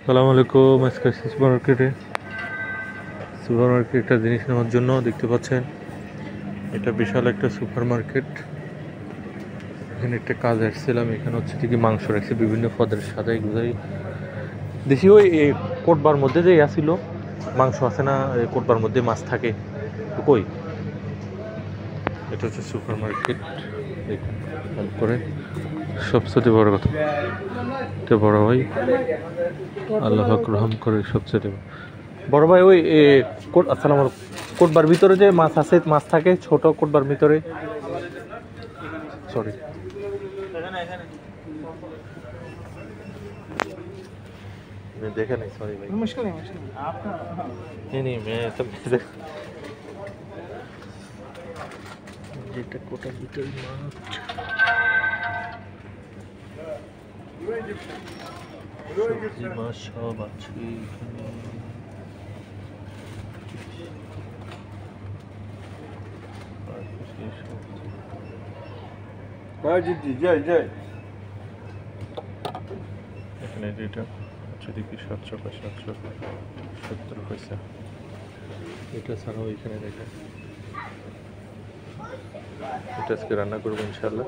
সালাম আলাইকুম। আজকে সুপার মার্কেটটা জিনিস নেওয়ার জন্য দেখতে পাচ্ছেন এটা বিশাল একটা সুপার মার্কেট। এখানে একটা কাজ আসছিলাম, এখানে হচ্ছে কি মাংস রাখছে বিভিন্ন পদের সাথে গুজাই দেখি ওই কোটবার মধ্যে যে আসিল মাংস আছে না, কোটবার মধ্যে মাছ থাকে তো কই। এটা হচ্ছে সুপার মার্কেট, দেখুন করে সবচেয়ে বড় কথা এটা বড় ভাই আল্লাহ পাক রহম করে সবচেয়ে বড় ভাই ওই কোট আসসালাম কোটবার ভিতরে যে মাছ আছে, মাছ থাকে ছোট কোটবার ভিতরে। সরি मैं देखा नहीं, सॉरी भाई। मुश्किल है मुश्किल है। आपका नहीं मैं सब যেটা কোটার ভিতরে মাছ সবজি মাছ সব আছে এখানে। এখানে যেটা যদি কি 770 পয়সা, এটা ছাড়াও এখানে দেখেন এটা আজকে রান্না করবো ইনশাল্লাহ।